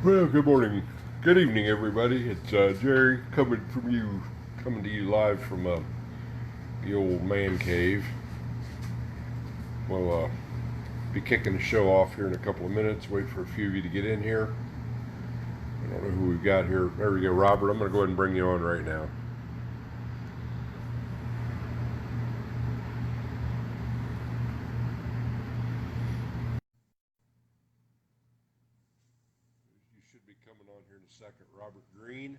Well, good morning, good evening, everybody. It's Jerry coming to you live from the old man cave. We'll be kicking the show off here in a couple of minutes. Wait for a few of you to get in here. I don't know who we've got here. There we go, Robert. I'm going to go ahead and bring you on right now. You should be coming on here in a second. Robert Greene.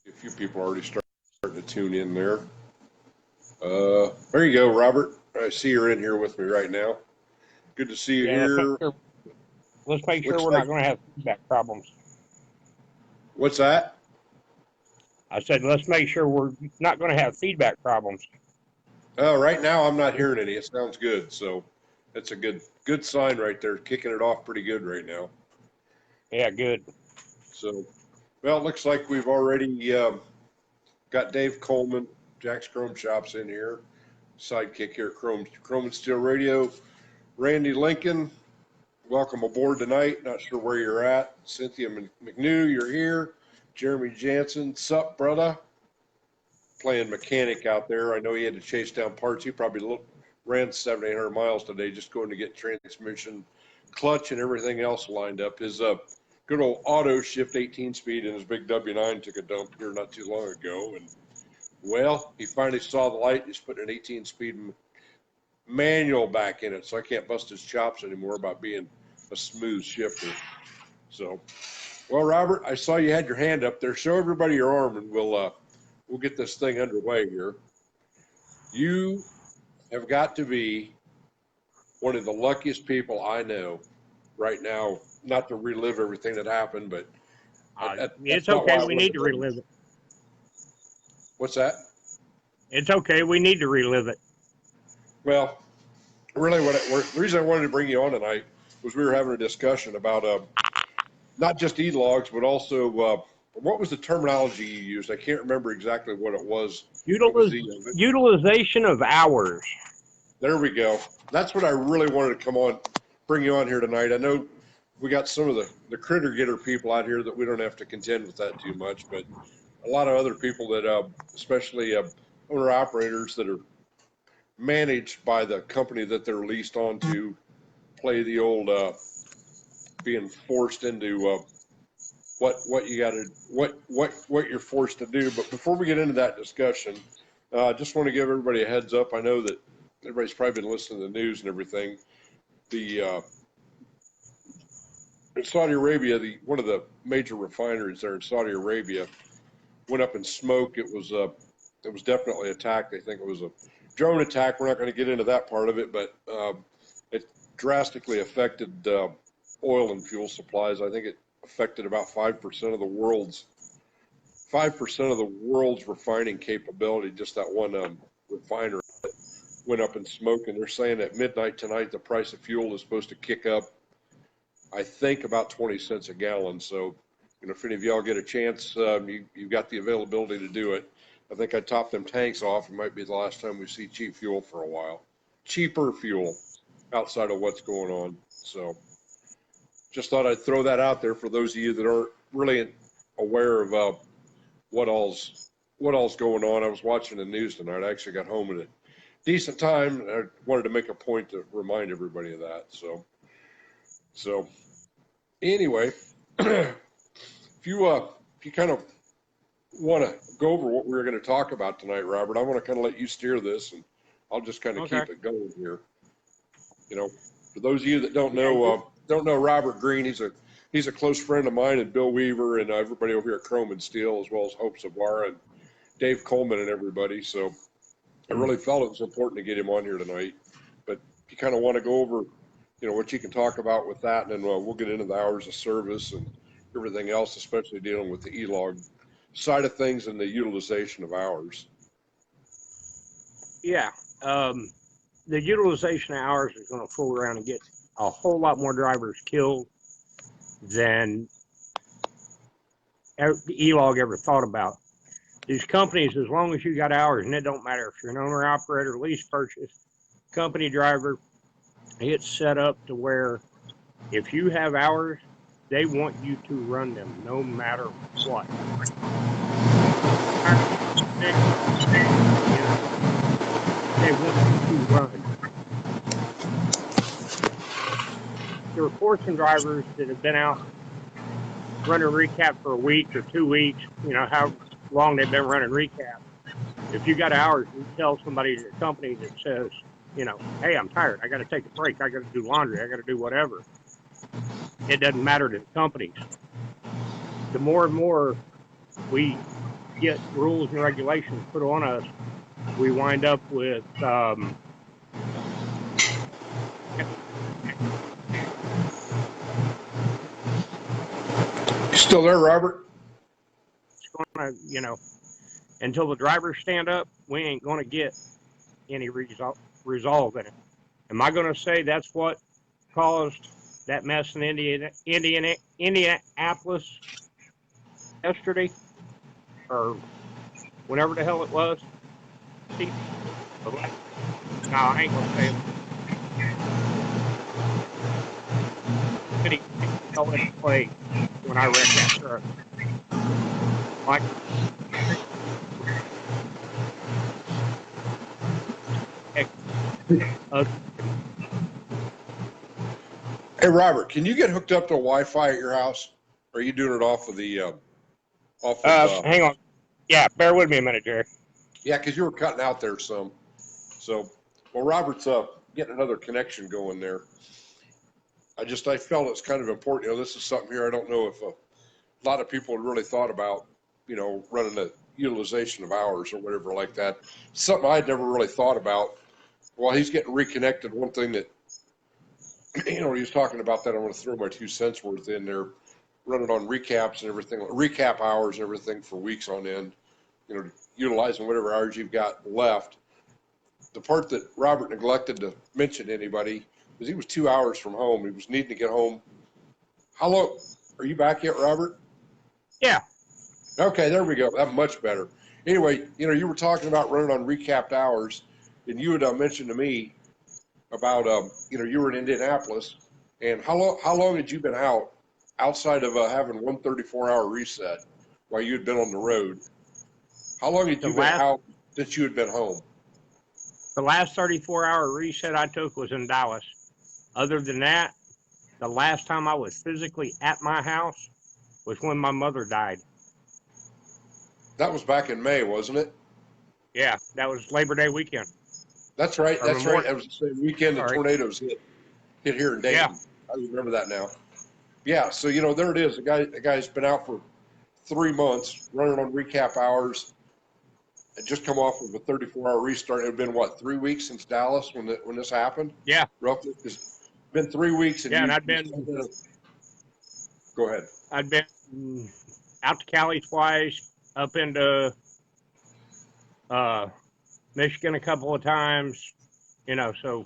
A few people are already starting to tune in there. There you go, Robert. I see you're in here with me right now. Good to see you here. Let's make sure Looks we're like- not going to have feedback problems. What's that? I said, let's make sure we're not going to have feedback problems. Right now I'm not hearing any. It sounds good, so that's a good sign right there. Kicking it off pretty good right now. Yeah, good. So, well, it looks like we've already got Dave Coleman, Jack's Chrome Shops in here, sidekick here at Chrome and Steel Radio. Randy Lincoln, welcome aboard tonight. Not sure where you're at. Cynthia McNew, you're here. Jeremy Jansen, sup, brother? Playing mechanic out there. I know he had to chase down parts. He probably ran 700-800 miles today just going to get transmission, clutch, and everything else lined up. His good old auto shift 18-speed and his big W9 took a dump here not too long ago. And, well, he finally saw the light. He's putting an 18-speed manual back in it, so I can't bust his chops anymore about being a smooth shifter. So, well, Robert, I saw you had your hand up there. Show everybody your arm, and we'll get this thing underway here. You have got to be one of the luckiest people I know right now, not to relive everything that happened, but it's okay. We need to relive it. What's that? It's okay. We need to relive it. Well, really, the reason I wanted to bring you on tonight was we were having a discussion about not just e-logs, but also what was the terminology you used? I can't remember exactly what it was. Utilization of hours. There we go. That's what I really wanted to bring you on here tonight. I know we got some of the critter getter people out here that we don't have to contend with that too much, but a lot of other people that, especially owner operators that are managed by the company that they're leased on to, play the old being forced into what you got to what you're forced to do. But before we get into that discussion, I just want to give everybody a heads up. I know that everybody's probably been listening to the news and everything. In Saudi Arabia, one of the major refineries there in Saudi Arabia went up in smoke. It was definitely attacked. I think it was a drone attack. We're not going to get into that part of it, but it drastically affected oil and fuel supplies. I think it affected about 5% of the world's refining capability. Just that one refinery went up in smoke, and they're saying at midnight tonight the price of fuel is supposed to kick up, I think, about 20 cents a gallon. So, if any of y'all get a chance, you've got the availability to do it. I think I topped them tanks off. It might be the last time we see cheap fuel for a while. Cheaper fuel outside of what's going on. So just thought I'd throw that out there for those of you that aren't really aware of what all's going on. I was watching the news tonight. I actually got home at a decent time, and I wanted to make a point to remind everybody of that. So anyway, if you kind of want to go over what we're going to talk about tonight, Robert, I want to kind of let you steer this, and I'll just kind of keep it going here. For those of you that don't know Robert Greene, he's a close friend of mine, and Bill Weaver and everybody over here at Chrome and Steel, as well as Hope Savara and Dave Coleman and everybody. So I really felt it was important to get him on here tonight. But if you kind of want to go over, what you can talk about with that, and then we'll get into the hours of service and everything else, especially dealing with the e-log side of things and the utilization of hours. Yeah. The utilization of hours is going to fool around and get a whole lot more drivers killed than the e-log ever thought about. These companies, as long as you got hours, and it don't matter if you're an owner, operator, lease purchase, company driver, it's set up to where If you have hours, they want you to run them no matter what. They want you to run. There are portion drivers that have been out running recap for a week or 2 weeks, how long they've been running recap. If you got hours, you tell somebody at your company that says, hey, I'm tired. I got to take a break. I got to do laundry. I got to do whatever. It doesn't matter to the companies. The more and more we get rules and regulations put on us, we wind up with You still there, Robert? it's gonna, until the drivers stand up, we ain't gonna get any resolve in it. Am I gonna say that's what caused that mess in Indianapolis yesterday, or whenever the hell it was? No, I ain't gonna say it. City fell into play when I wrecked that truck. Like, Hey, Robert, can you get hooked up to Wi-Fi at your house? Or are you doing it off of the hang on. Yeah, bear with me a minute, Jerry. Yeah, because you were cutting out there some. So, well, Robert's getting another connection going there. I felt it's kind of important. This is something here I don't know if a lot of people had really thought about, running a utilization of hours or whatever like that. Something I'd never really thought about. While he's getting reconnected, one thing that, he was talking about that, I'm going to throw my 2 cents worth in there, running on recaps and everything, recap hours and everything for weeks on end, utilizing whatever hours you've got left. The part that Robert neglected to mention to anybody was he was 2 hours from home. He was needing to get home. How long? Are you back yet, Robert? Yeah. Okay, there we go. That's much better. Anyway, you were talking about running on recapped hours, and you had mentioned to me about, you were in Indianapolis, and how long had you been outside of having 134-hour reset while you had been on the road? How long had you been out since you had been home? The last 34-hour reset I took was in Dallas. Other than that, the last time I was physically at my house was when my mother died. That was back in May, wasn't it? Yeah, that was Labor Day weekend. That's right. That's right. That was the same weekend the tornadoes hit here in Dayton. Yeah. I remember that now. Yeah. So there it is. The guy's been out for 3 months running on recap hours. And just come off of a 34-hour restart. It had been 3 weeks since Dallas when this happened. Yeah. Roughly, it's been 3 weeks. And and I'd been. Go ahead. I'd been out to Cali twice, up into Michigan a couple of times, so,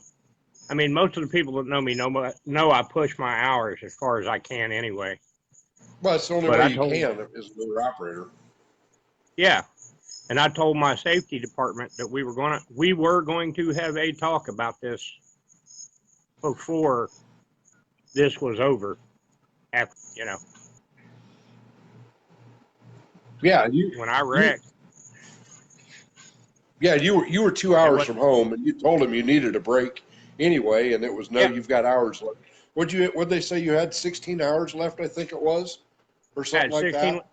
I mean, most of the people that know me know I push my hours as far as I can anyway. Well, it's the only way you can as another operator. Yeah. And I told my safety department that we were going to have a talk about this before this was over. After, Yeah, when I wrecked. You were 2 hours from home, and you told them you needed a break anyway, and it was you've got hours left. What'd they say you had 16 hours left? I think it was, or something like that.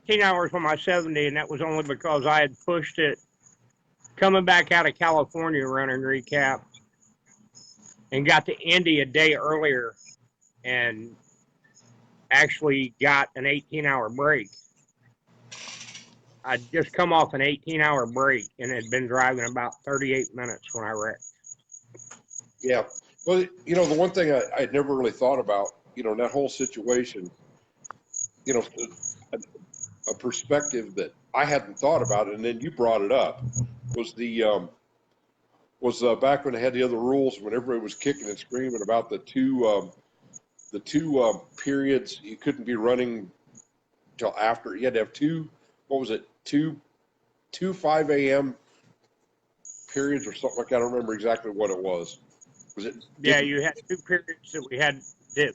16 hours on my 70, and that was only because I had pushed it coming back out of California running recap and got to Indy a day earlier and actually got an 18-hour break. I'd just come off an 18-hour break and had been driving about 38 minutes when I wrecked. Yeah. Well, the one thing I'd never really thought about, in that whole situation, a perspective that I hadn't thought about, and then you brought it up, was back when they had the other rules, when everybody was kicking and screaming about the two periods you couldn't be running till after. You had to have two 5 a.m. periods or something like that. I don't remember exactly what it was. Was it? Yeah, you had 2 periods that we had that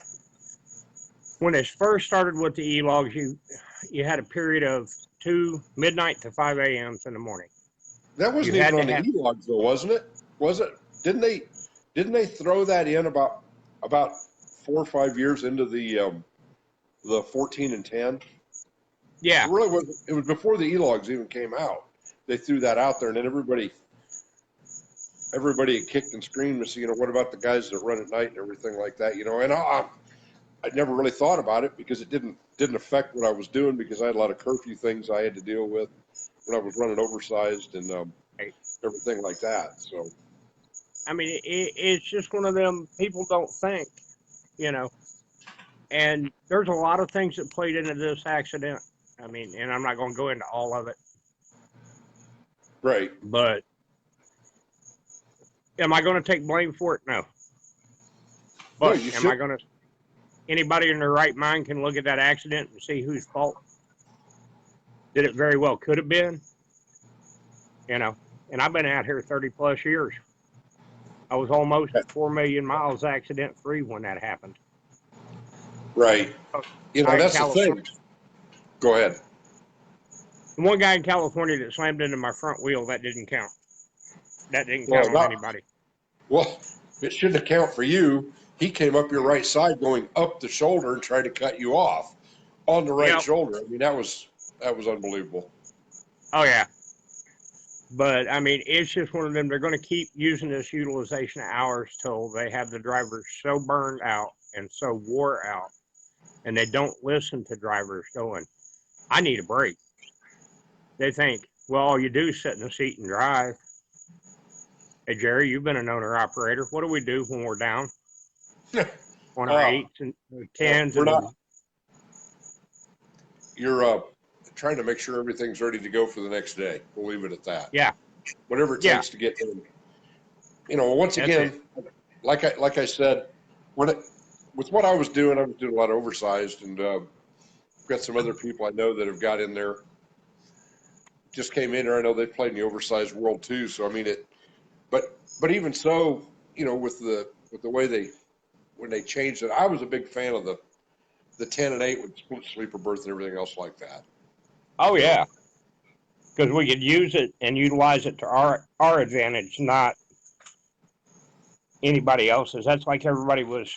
when it first started with the e-logs, you had a period of 2 midnight to 5 a.m.s in the morning. That wasn't You had even to on the have, e-logs though, wasn't it? Was it? Didn't they throw that in about 4 or 5 years into the 14 and 10? It yeah, really was. It was before the e-logs even came out. They threw that out there, and then everybody kicked and screamed and said, what about the guys that run at night and everything like that, And I never really thought about it because it didn't affect what I was doing because I had a lot of curfew things I had to deal with when I was running oversized and everything like that. So, I mean, it's just one of them, people don't think, you know, and there's a lot of things that played into this accident. I mean, and I'm not going to go into all of it, right. but am I going to take blame for it? No. No, But you am I should. going to, anybody in their right mind can look at that accident and see whose fault that it very well could have been, and I've been out here 30 plus years. I was almost 4 million miles accident free when that happened. Right. Guy in That's the thing. California, Go ahead. the one guy in California that slammed into my front wheel, that didn't count. That didn't Well, count on anybody. well, it shouldn't account for you. He came up your right side going up the shoulder and tried to cut you off on the right Yep. shoulder. I mean, that was unbelievable. Oh yeah. But I mean, it's just one of them. They're going to keep using this utilization of hours till they have the drivers so burned out and so wore out, and they don't listen to drivers going, "I need a break." They think, well, all you do is sit in the seat and drive. Hey, Jerry, you've been an owner operator. What do we do when we're down on our Uh, 8s and 10s? we're not. And You're trying to make sure everything's ready to go for the next day. We'll leave it at that. yeah, Whatever it yeah, takes to get in. Once that's it. again, like I said, with what I was doing a lot of oversized, and got some other people I know that have got in there. Just came in there. I know they played in the oversized world too. So I mean it, but even so, with the way when they changed it, I was a big fan of the 10 and 8 with split sleeper berth and everything else like that. Oh yeah, because we could use it and utilize it to our advantage, not anybody else's. That's like everybody was,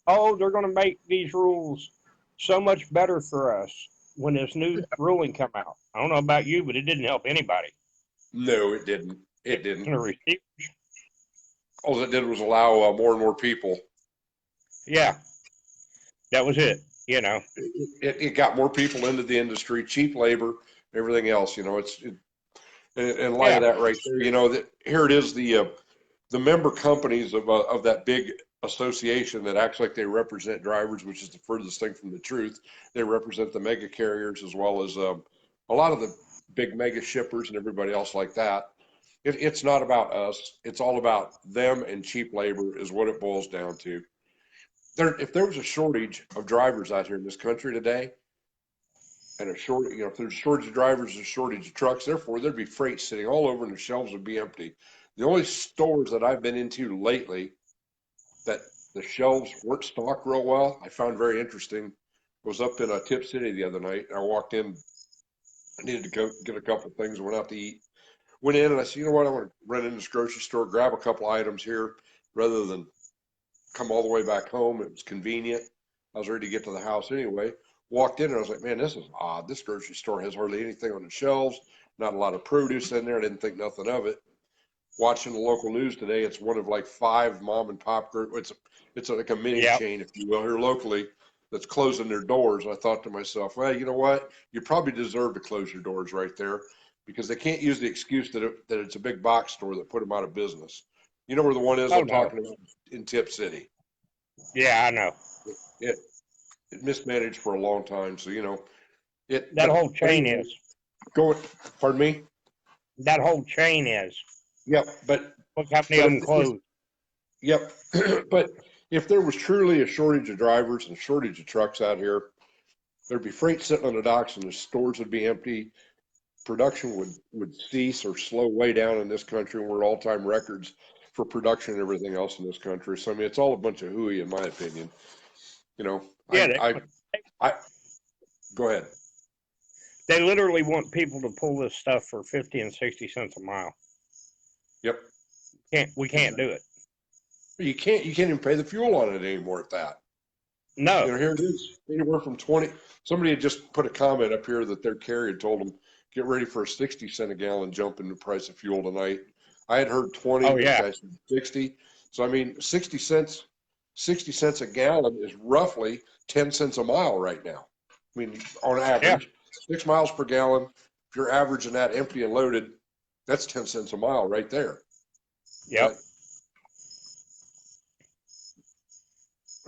oh, they're going to make these rules so much better for us when this new ruling come out. I don't know about you, but it didn't help anybody. No, it didn't. It didn't. The receivers. All it did was allow more and more people. Yeah, that was it. It got more people into the industry, cheap labor, everything else. In light of Yeah. that right there, that here it is, the member companies of that big association that acts like they represent drivers, which is the furthest thing from the truth. They represent the mega carriers as well as a lot of the big mega shippers and everybody else like that. It's not about us. It's all about them and cheap labor is what it boils down to. If there was a shortage of drivers out here in this country today, and if there's a shortage of drivers, there's a shortage of trucks. Therefore, there'd be freight sitting all over, and the shelves would be empty. The only stores that I've been into lately that the shelves weren't stocked real well, I found very interesting. Was up in Tip City the other night. I walked in. I needed to go get a couple things. Went out to eat. Went in and I said, you know what? I want to run in this grocery store, grab a couple items here, rather than come all the way back home. It was convenient. I was ready to get to the house anyway. Walked in and I was like, man, this is odd. This grocery store has hardly anything on the shelves, not a lot of produce in there. I didn't think nothing of it. Watching the local news today, it's one of like 5 mom and pop groups. It's like a mini Yep. chain, if you will, here locally that's closing their doors. I thought to myself, well, you know what? You probably deserve to close your doors right there because they can't use the excuse that it's a big box store that put them out of business. You know where the one is Oh I'm no. talking about in Tip City. Yeah, I know. It mismanaged for a long time. So, it, That whole but chain anyway, is. pardon me? That whole chain is. Yep. But Look how many of them closed. yep. But if there was truly a shortage of drivers and a shortage of trucks out here, there'd be freight sitting on the docks and the stores would be empty. Production would cease or slow way down in this country. We're all-time records for production and everything else in this country. So, I mean, it's all a bunch of hooey, in my opinion. You know, Yeah, I go ahead. they literally want people to pull this stuff for 50 and 60 cents a mile. Yep. We can't do it. You can't even pay the fuel on it anymore at that. No. You know, here it is, anywhere from 20. Somebody had just put a comment up here that their carrier told them, get ready for a 60-cent a gallon jump in the price of fuel tonight. I had heard 20, Oh, this yeah. guy said 60. So, I mean, 60 cents a gallon is roughly 10 cents a mile right now. I mean, on average, 6 miles per gallon. If you're averaging that empty and loaded, that's 10 cents a mile right there. Yep.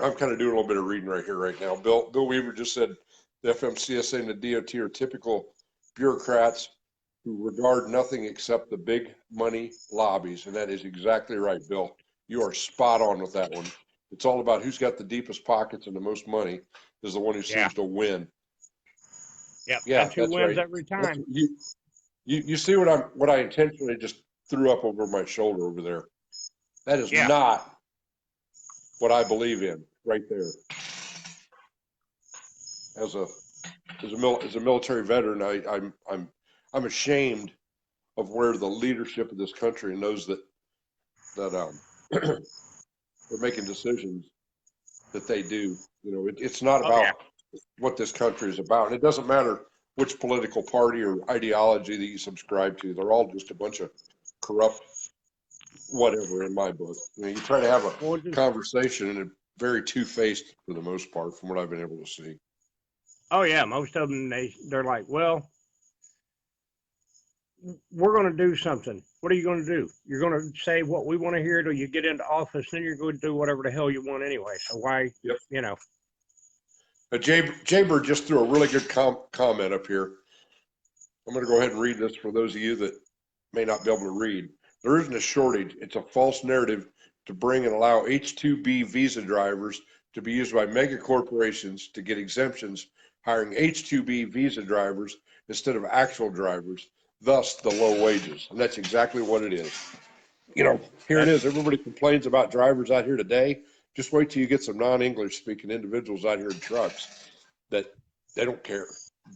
I'm kind of doing a little bit of reading right here right now. Bill Weaver just said the FMCSA and the DOT are typical bureaucrats who regard nothing except the big money lobbies. And that is exactly right, Bill. You are spot on with that one. It's all about who's got the deepest pockets and the most money is the one who seems to win. Yep. Yeah, That's who that's wins right. every time. You see what I intentionally just threw up over my shoulder over there. That is not what I believe in right there. As a military veteran, I'm ashamed of where the leadership of this country knows that they're making decisions that they do. You know, it's not about what this country is about. And it doesn't matter which political party or ideology that you subscribe to. They're all just a bunch of corrupt whatever in my book. You know, you try to have a conversation and it's very two-faced for the most part from what I've been able to see. Oh, yeah. Most of them, they're like, well, we're going to do something. What are you going to do? You're going to say what we want to hear till you get into office, then you're going to do whatever the hell you want anyway. So why, you know. Jaybird just threw a really good comment up here. I'm going to go ahead and read this for those of you that may not be able to read. There isn't a shortage. It's a false narrative to bring and allow H-2B visa drivers to be used by mega corporations to get exemptions, hiring H-2B visa drivers instead of actual drivers, thus the low wages. And that's exactly what it is. You know, here it is. Everybody complains about drivers out here today. Just wait till you get some non-English speaking individuals out here in trucks that they don't care.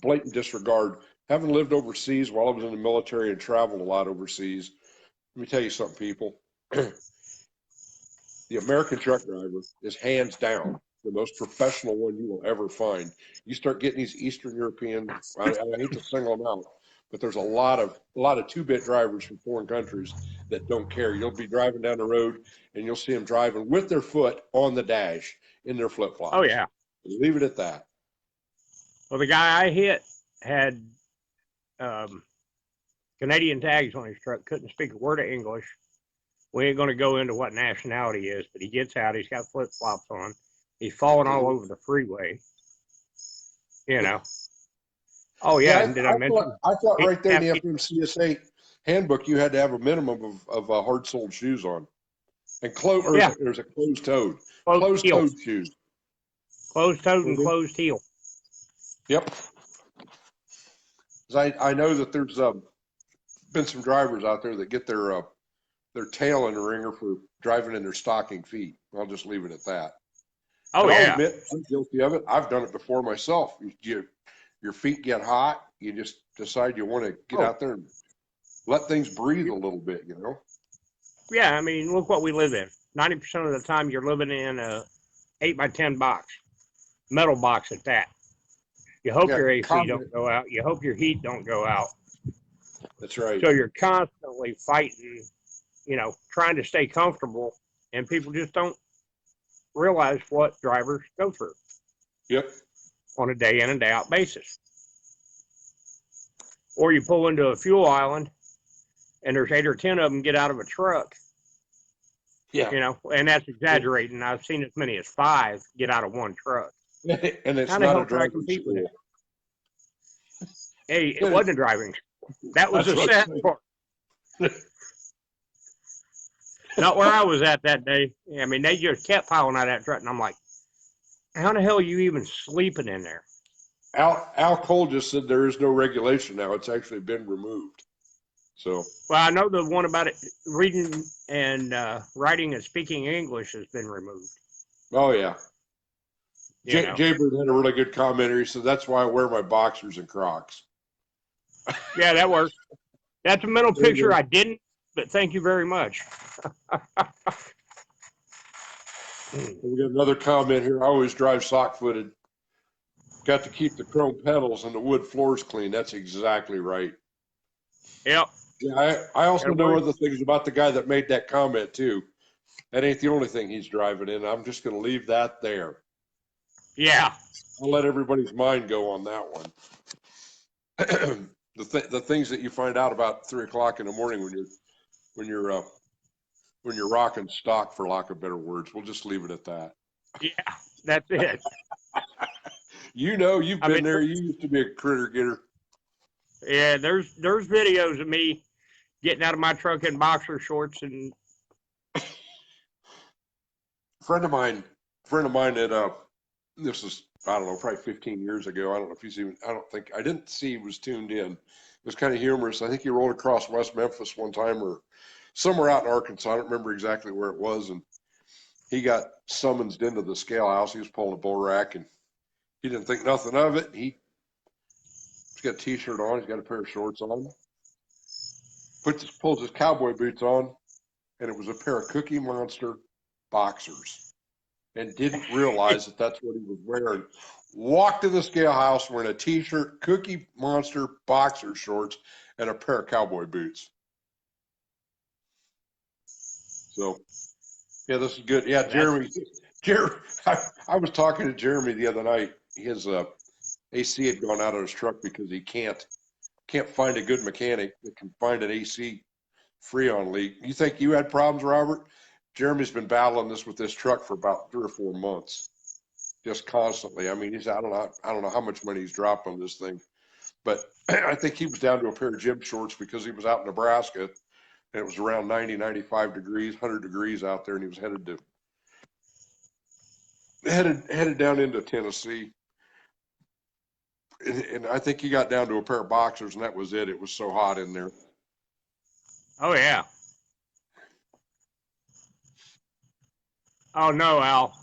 Blatant disregard. Having lived overseas while I was in the military and traveled a lot overseas, let me tell you something, people. The American truck driver is hands down the most professional one you will ever find. You start getting these Eastern European, I hate to single them out, but there's a lot of two-bit drivers from foreign countries that don't care. You'll be driving down the road and you'll see them driving with their foot on the dash in their flip-flops. Oh, yeah. Leave it at that. Well, the guy I hit had Canadian tags on his truck, couldn't speak a word of English. We ain't going to go into what nationality he is, but he gets out. He's got flip-flops on. He's falling all over the freeway. You know. Oh, yeah. And did I mention? I thought right there in the FMCSA handbook, you had to have a minimum of hard-soled shoes on. And there's a closed-toed. Closed-toed shoes. Closed-toed and closed heel. Yep. I know that there's been some drivers out there that get their tail in the ringer for driving in their stocking feet. I'll just leave it at that. Oh, I'll admit, I'm guilty of it. I've done it before myself. Your feet get hot. You just decide you want to get out there and let things breathe a little bit, you know? Yeah, I mean, look what we live in. 90% of the time you're living in a 8x10 box, metal box at that. You hope your AC don't go out. You hope your heat don't go out. That's right. So you're constantly fighting, you know, trying to stay comfortable, and people just don't realize what drivers go through. Yep. On a day in and day out basis. Or you pull into a fuel island and there's 8 or 10 of them get out of a truck. Yeah. You know, and that's exaggerating. I've seen as many as 5 get out of one truck. And it's not a driving school. Hey, it wasn't a driving school. That was the sad part. Not where I was at that day. I mean, they just kept piling out of that truck, and I'm like, how the hell are you even sleeping in there? Al Cole just said there is no regulation now. It's actually been removed. So. Well, I know the one about it, reading and writing and speaking English has been removed. Oh, yeah. you know. Jaybird had a really good comment here. He said, "That's why I wear my boxers and Crocs." Yeah, that works. That's a mental There you picture go. I didn't, but thank you very much. We got another comment here. I always drive sock-footed. Got to keep the chrome pedals and the wood floors clean. That's exactly right. Yep. Yeah, I also It know works. other things about the guy that made that comment too. That ain't the only thing he's driving in. I'm just going to leave that there. Yeah. I'll let everybody's mind go on that one. The things that you find out about 3 o'clock in the morning when you're rocking stock, for lack of better words. We'll just leave it at that. Yeah. That's it. You know, you've I been mean, there. You used to be a critter getter. yeah, there's videos of me getting out of my truck in boxer shorts and Friend of mine that this is, I don't know, probably 15 years ago. I don't know if he's even, I didn't see he was tuned in. It was kind of humorous. I think he rolled across West Memphis one time or somewhere out in Arkansas. I don't remember exactly where it was. And he got summoned into the scale house. He was pulling a bull rack and he didn't think nothing of it. He's got a t-shirt on. He's got a pair of shorts on. Pulls his cowboy boots on, and it was a pair of Cookie Monster boxers, and didn't realize that that's what he was wearing. Walked to the scale house wearing a t-shirt, Cookie Monster boxer shorts, and a pair of cowboy boots. So, yeah, this is good. Yeah, Jeremy, I was talking to Jeremy the other night. His AC had gone out of his truck because he can't find a good mechanic that can find an AC Freon leak. You think you had problems, Robert? Jeremy's been battling this with this truck for about 3 or 4 months, just constantly. I mean, I don't know how much money he's dropped on this thing, but I think he was down to a pair of gym shorts because he was out in Nebraska and it was around 90, 95 degrees, 100 degrees out there, and he was headed down into Tennessee. And I think he got down to a pair of boxers, and that was it. It was so hot in there. oh yeah. Oh no, Al.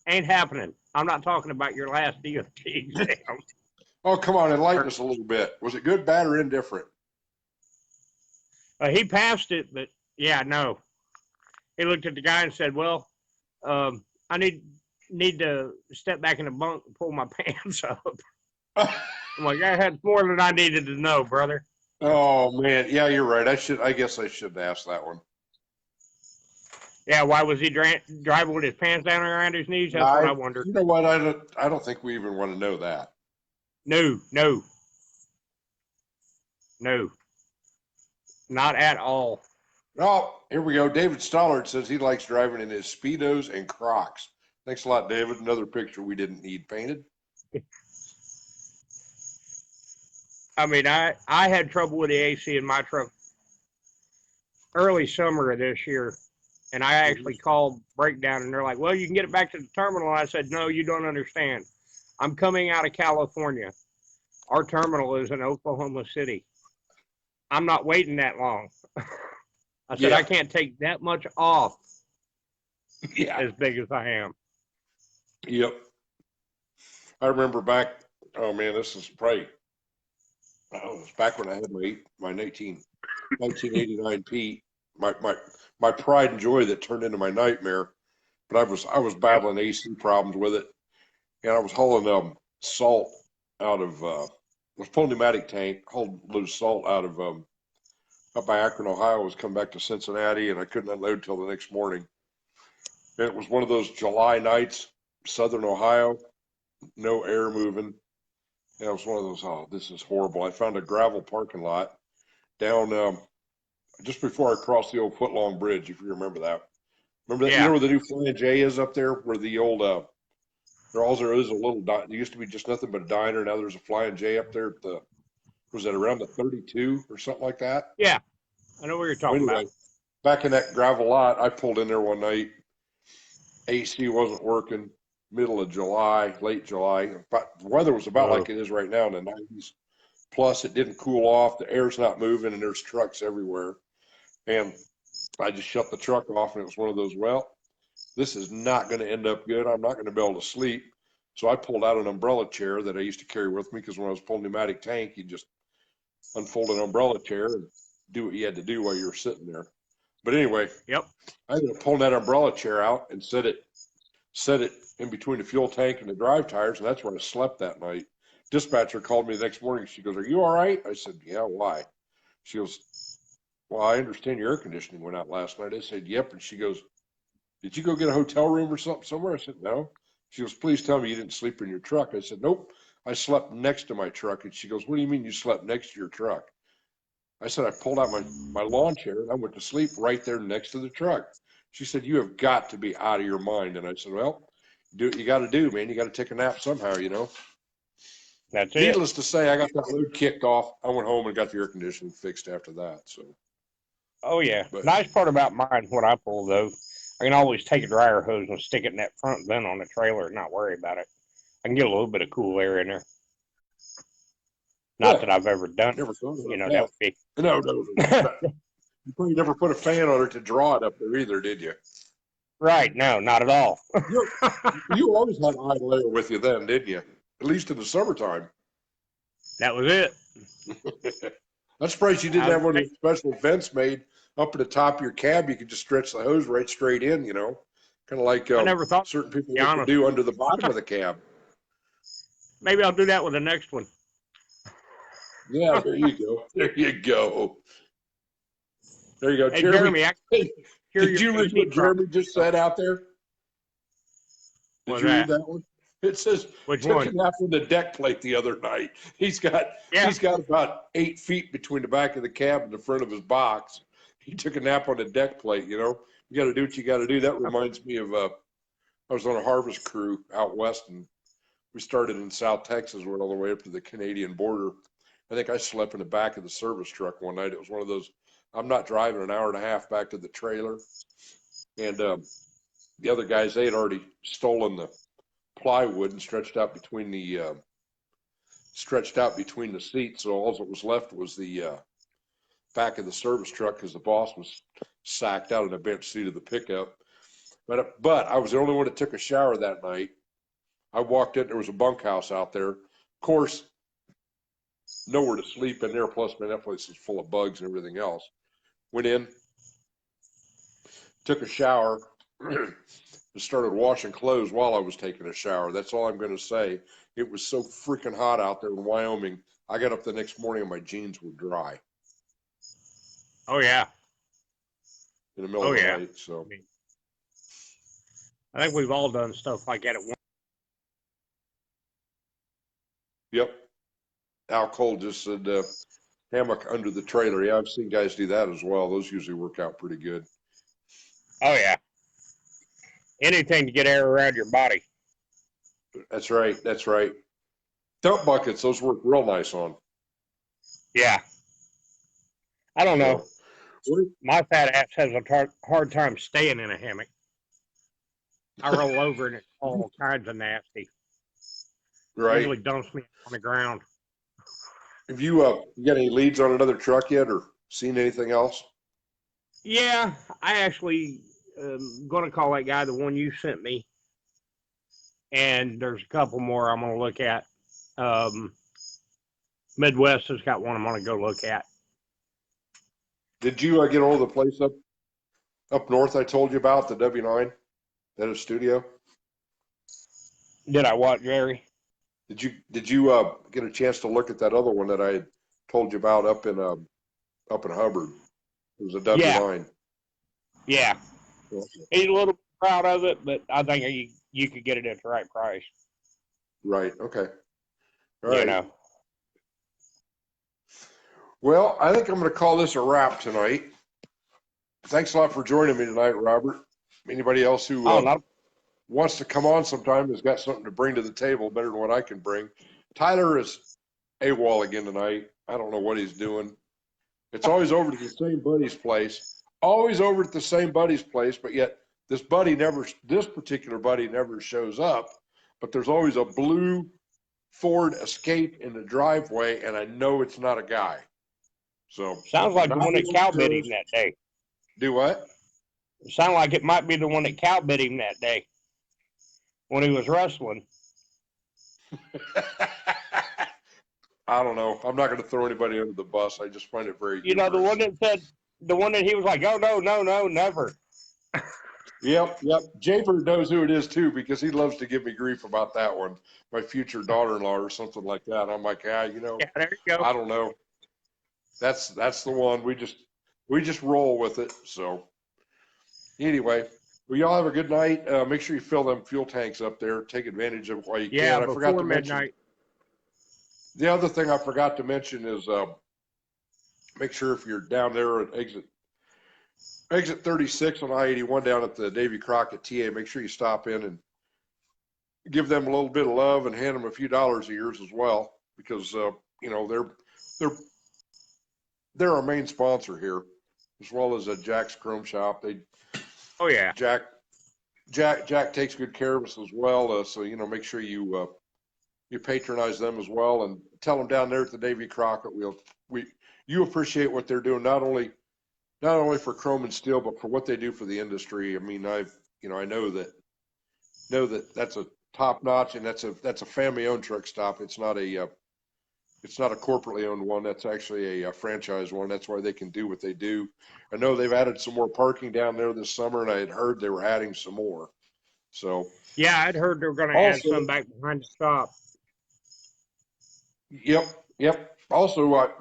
Ain't happening. I'm not talking about your last DOT exam. Oh, come on, enlighten us a little bit. Was it good, bad, or indifferent? He passed it, but yeah, no. He looked at the guy and said, "Well, I need to step back in the bunk and pull my pants up." I'm like, I had more than I needed to know, brother. Oh man, yeah, you're right. I guess I should ask that one. Yeah, why was he driving with his pants down around his knees? That's what I wondered. You know what? I don't think we even want to know that. No, not at all. Oh, here we go. David Stollard says he likes driving in his Speedos and Crocs. Thanks a lot, David. Another picture we didn't need painted. I mean, I had trouble with the AC in my truck early summer of this year, and I actually called breakdown, and they're like, "Well, you can get it back to the terminal." And I said, "No, you don't understand. I'm coming out of California. Our terminal is in Oklahoma City. I'm not waiting that long." I said, I can't take that much off as big as I am. Yep. I remember back, oh man, this is probably, it was back when I had my 1989 Pete, my pride and joy that turned into my nightmare. But I was battling AC problems with it, and I was hauling salt out of I was pulling pneumatic tank, hauled loose salt out of up by Akron, Ohio. I was coming back to Cincinnati, and I couldn't unload till the next morning. And it was one of those July nights, Southern Ohio, no air moving. And it was one of those, oh, this is horrible. I found a gravel parking lot down just before I crossed the old footlong bridge, if you remember that. Remember that? Yeah. You know where the new Flying J is up there, where the old there is a little. There used to be just nothing but a diner. Now there's a Flying J up there. Was that around the 32 or something like that? Yeah, I know what you're talking about. Back in that gravel lot, I pulled in there one night. AC wasn't working. Middle of July, late July. But the weather was about like it is right now in the 90s. Plus, it didn't cool off. The air's not moving, and there's trucks everywhere. And I just shut the truck off, and it was one of those, well, this is not going to end up good. I'm not going to be able to sleep. So I pulled out an umbrella chair that I used to carry with me, because when I was pulling pneumatic tank, you just unfold an umbrella chair and do what you had to do while you were sitting there. But anyway, Yep. I ended up pulling that umbrella chair out and set it in between the fuel tank and the drive tires, and that's where I slept that night. Dispatcher called me the next morning. She goes, "Are you all right?" I said, "Yeah, why?" She goes, "Well, I understand your air conditioning went out last night." I said, "Yep." And she goes, "Did you go get a hotel room or something somewhere?" I said, "No." She goes, "Please tell me you didn't sleep in your truck." I said, "Nope, I slept next to my truck." And she goes, "What do you mean you slept next to your truck?" I said, "I pulled out my lawn chair and I went to sleep right there next to the truck." She said, "You have got to be out of your mind." And I said, "Well, do what you got to do, man. You got to take a nap somehow, you know." That's it. Needless to say, I got that load kicked off. I went home and got the air conditioning fixed after that. So, Oh, yeah. but Nice part about mine, what I pull, though, I can always take a dryer hose and stick it in that front vent on the trailer and not worry about it. I can get a little bit of cool air in there. Not yeah, that I've ever done it. never thought You about know, that. that would be. No. You probably never put a fan on it to draw it up there either, did you? Right. No, not at all. You always had idle air with you then, didn't you? At least in the summertime. That was it. I'm surprised you didn't have one of those special vents made up at the top of your cab. You could just stretch the hose right straight in, you know, kind of like I never thought, certain people to be like to honest. do under the bottom of the cab. Maybe I'll do that with the next one. Yeah, there you go. There you go. There you go. Hey, Jeremy, Jeremy, did you read what Jeremy just said out there? Did you read that one? It says, Which took one? a nap on the deck plate the other night. He's got about 8 feet between the back of the cab and the front of his box. He took a nap on the deck plate, you know. You got to do what you got to do. That reminds me of, I was on a harvest crew out west, and we started in South Texas, went all the way up to the Canadian border. I think I slept in the back of the service truck one night. It was one of those, I'm not driving an hour and a half back to the trailer. And the other guys, they had already stolen the plywood and stretched out between the seats. So all that was left was the back of the service truck, because the boss was sacked out in the bench seat of the pickup. But I was the only one that took a shower that night. I walked in, there was a bunkhouse out there. Of course, nowhere to sleep in there. Plus, man, that place is full of bugs and everything else. Went in, took a shower, and started washing clothes while I was taking a shower. That's all I'm going to say. It was so freaking hot out there in Wyoming. I got up the next morning and my jeans were dry. Oh, yeah. In the middle of the night. So I think we've all done stuff like that at one. Yep. Al Cole just said hammock under the trailer. Yeah, I've seen guys do that as well. Those usually work out pretty good. Oh, yeah. Anything to get air around your body. That's right. That's right. Dump buckets, those work real nice on. Yeah. I don't know. So, my fat ass has a hard time staying in a hammock. I roll over and it's all kinds of nasty. right. Usually dumps me on the ground. Have you got any leads on another truck yet, or seen anything else? Yeah, I actually going to call that guy, the one you sent me. And there's a couple more I'm going to look at. Midwest has got one I'm going to go look at. Did you get all the place up north I told you about, the W9, that is studio? Did I what, Jerry? Did you get a chance to look at that other one that I had told you about up in Hubbard? It was a W9. Yeah. He's a little proud of it, but I think you could get it at the right price. Right. Okay. All right. You know. Well, I think I'm going to call this a wrap tonight. Thanks a lot for joining me tonight, Robert. Anybody else who wants to come on sometime has got something to bring to the table better than what I can bring. Tyler is AWOL again tonight. I don't know what he's doing. It's always over to the same buddy's place. Always over at the same buddy's place, but yet this particular buddy never shows up. But there's always a blue Ford Escape in the driveway, and I know it's not a guy. So sounds like the one that cowbit him that day. Do what? It sounded like it might be the one that cowbit him that day when he was wrestling. I don't know. I'm not going to throw anybody under the bus. I just find it very You know, humorous. the one that he was like, oh, no, no, no, never. Yep. Jaybird knows who it is too because he loves to give me grief about that one. My future daughter-in-law or something like that. I'm like, Yeah, there you go. I don't know. That's the one. We just roll with it. So anyway, well, y'all have a good night. Make sure you fill them fuel tanks up there. Take advantage of it while you Yeah, can. I forgot before to mention midnight. the other thing I forgot to mention is make sure if you're down there at exit 36 on I-81 down at the Davy Crockett TA, make sure you stop in and give them a little bit of love and hand them a few dollars of yours as well, because you know they're our main sponsor here, as well as Jack's Chrome Shop. Oh, yeah. Jack takes good care of us as well. So you know, make sure you patronize them as well, and tell them down there at the Davy Crockett you appreciate what they're doing, not only for chrome and steel, but for what they do for the industry. I mean, I know that that's a top notch, and that's a family owned truck stop. It's not a corporately owned one. That's actually a franchise one. That's why they can do what they do. I know they've added some more parking down there this summer, and I had heard they were adding some more. So Yeah, I'd heard they were going to add some back behind the shop. Yep. Also,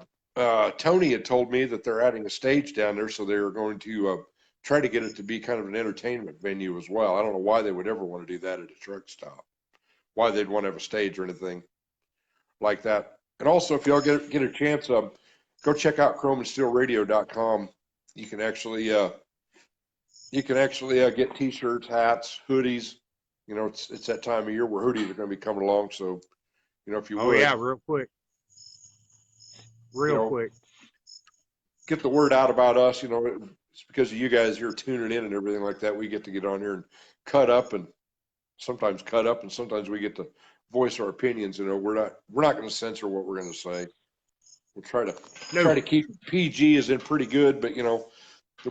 Tony had told me that they're adding a stage down there, so they're going to try to get it to be kind of an entertainment venue as well. I don't know why they would ever want to do that at a truck stop. Why they'd want to have a stage or anything like that. And also, if y'all get a chance, go check out chromeandsteelradio.com. You can actually get T-shirts, hats, hoodies. You know, it's that time of year where hoodies are going to be coming along. So, you know, if you would. Oh, yeah, real quick. Quick. Get the word out about us. You know, it's because of you guys here tuning in and everything like that. We get to get on here and sometimes we get to voice our opinions. You know, we're not going to censor what we're going to say. We'll try to keep PG as in pretty good, but you know,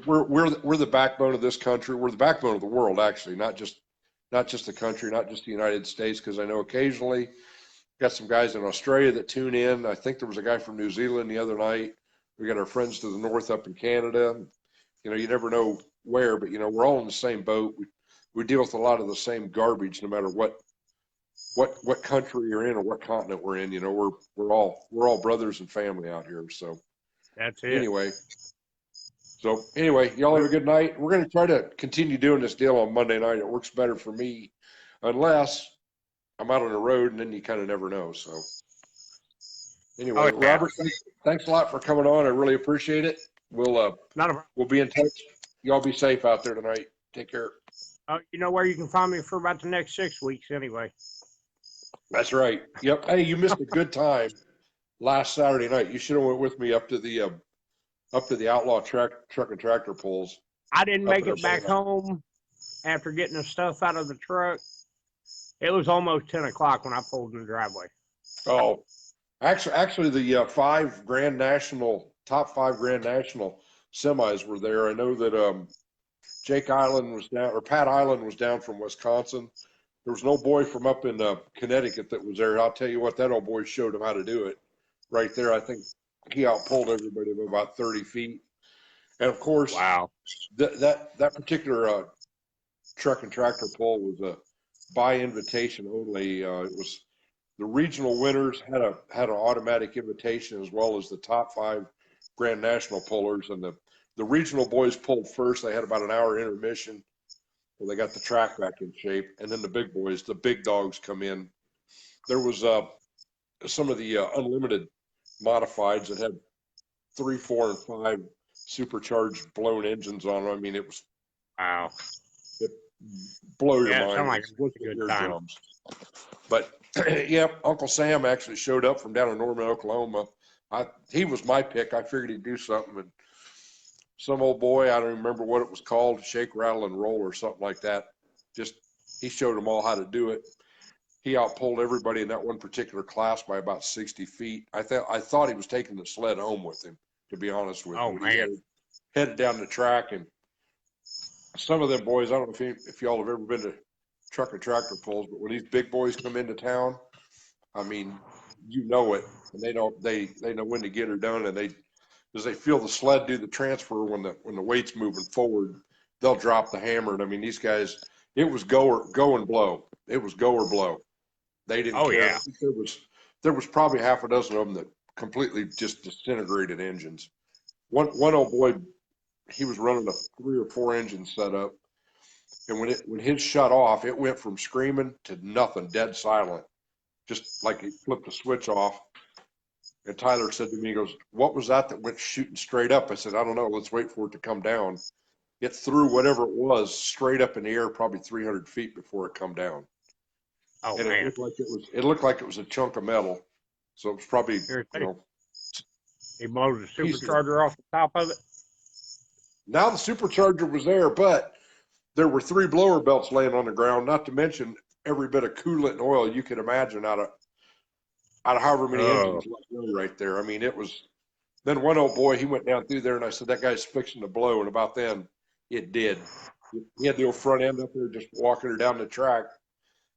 we're the backbone of this country. We're the backbone of the world, actually, not just the country, not just the United States, because I know occasionally got some guys in Australia that tune in. I think there was a guy from New Zealand the other night. We got our friends to the north up in Canada. You know, you never know where, but you know, we're all in the same boat. We deal with a lot of the same garbage, no matter what country you're in or what continent we're in. You know, we're all brothers and family out here. So that's it. Anyway, y'all have a good night. We're going to try to continue doing this deal on Monday night. It works better for me, unless I'm out on the road, and then you kind of never know. So anyway, Robert, thanks a lot for coming on. I really appreciate it. We'll be in touch. Y'all be safe out there tonight. Take care. You know where you can find me for about the next 6 weeks anyway. That's right. Yep. Hey, you missed a good time last Saturday night. You should have went with me up to the outlaw truck and tractor pulls. I didn't make it back home after getting the stuff out of the truck. It was almost 10 o'clock when I pulled in the driveway. Oh, actually the top 5 Grand National semis were there. I know that Jake Island was down, or Pat Island was down from Wisconsin. There was no boy from up in Connecticut that was there. I'll tell you what, that old boy showed him how to do it right there. I think he outpulled everybody by about 30 feet. And of course, wow, that particular truck and tractor pull was by invitation only. It was the regional winners had an automatic invitation, as well as the top 5 Grand National pullers. And the regional boys pulled first. They had about an hour intermission. Well, they got the track back in shape, and then the big boys, the big dogs, come in. There was some of the unlimited modifieds that had 3, 4, and 5 supercharged blown engines on them. I mean, it was wow. It blow your mind. It sounded like it was a good time. Drums. But yeah, Uncle Sam actually showed up from down in Norman, Oklahoma. He was my pick. I figured he'd do something, and some old boy, I don't remember what it was called, shake, rattle, and roll or something like that. Just, he showed them all how to do it. He outpulled everybody in that one particular class by about 60 feet. I thought he was taking the sled home with him, to be honest with you. Oh, man. He headed down the track, and some of them boys, I don't know if y'all have ever been to truck and tractor pulls, but when these big boys come into town, I mean, you know it, and they know when to get her done, and as they feel the sled do the transfer when the weight's moving forward, they'll drop the hammer. And I mean, these guys, it was go and blow. It was go or blow. They didn't Oh, care. yeah. I think there was probably half a dozen of them that completely just disintegrated engines. One old boy, he was running a 3 or 4 engine setup, and when his shut off, it went from screaming to nothing, dead silent, just like he flipped a switch off. And Tyler said to me, he goes, "What was that went shooting straight up?" I said, "I don't know. Let's wait for it to come down." It threw whatever it was straight up in the air, probably 300 feet before it come down. Oh, And man. it looked like it was a chunk of metal. So it was probably, He blows the pieces. supercharger off the top of it. Now the supercharger was there, but there were 3 blower belts laying on the ground, not to mention every bit of coolant and oil you could imagine out of however many engines let go right there. I mean, it was. Then one old boy, he went down through there, and I said, "That guy's fixing to blow." And about then, it did. He had the old front end up there, just walking her down the track,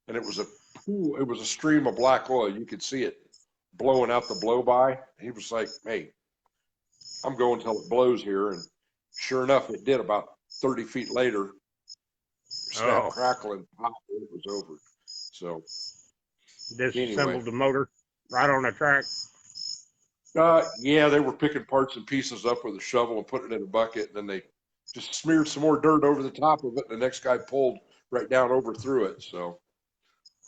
and it was a pool. It was a stream of black oil. You could see it blowing out the blow by. He was like, "Hey, I'm going till it blows here." And sure enough, it did. About 30 feet later, snap, crackle, and pop, it was over. So Disassembled the motor right on the track. Yeah, they were picking parts and pieces up with a shovel and putting it in a bucket, and then they just smeared some more dirt over the top of it, and the next guy pulled right down over through it. So,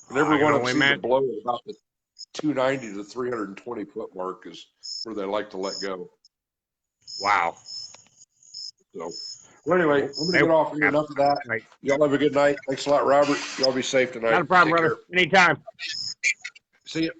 and every one of them seemed to blow at about the 290 to 320 foot mark is where they like to let go. Wow. So, well, anyway, I'm gonna get off here. Enough of that. Y'all have a good night. Thanks a lot, Robert. Y'all be safe tonight. Not a problem, brother. Anytime. See you.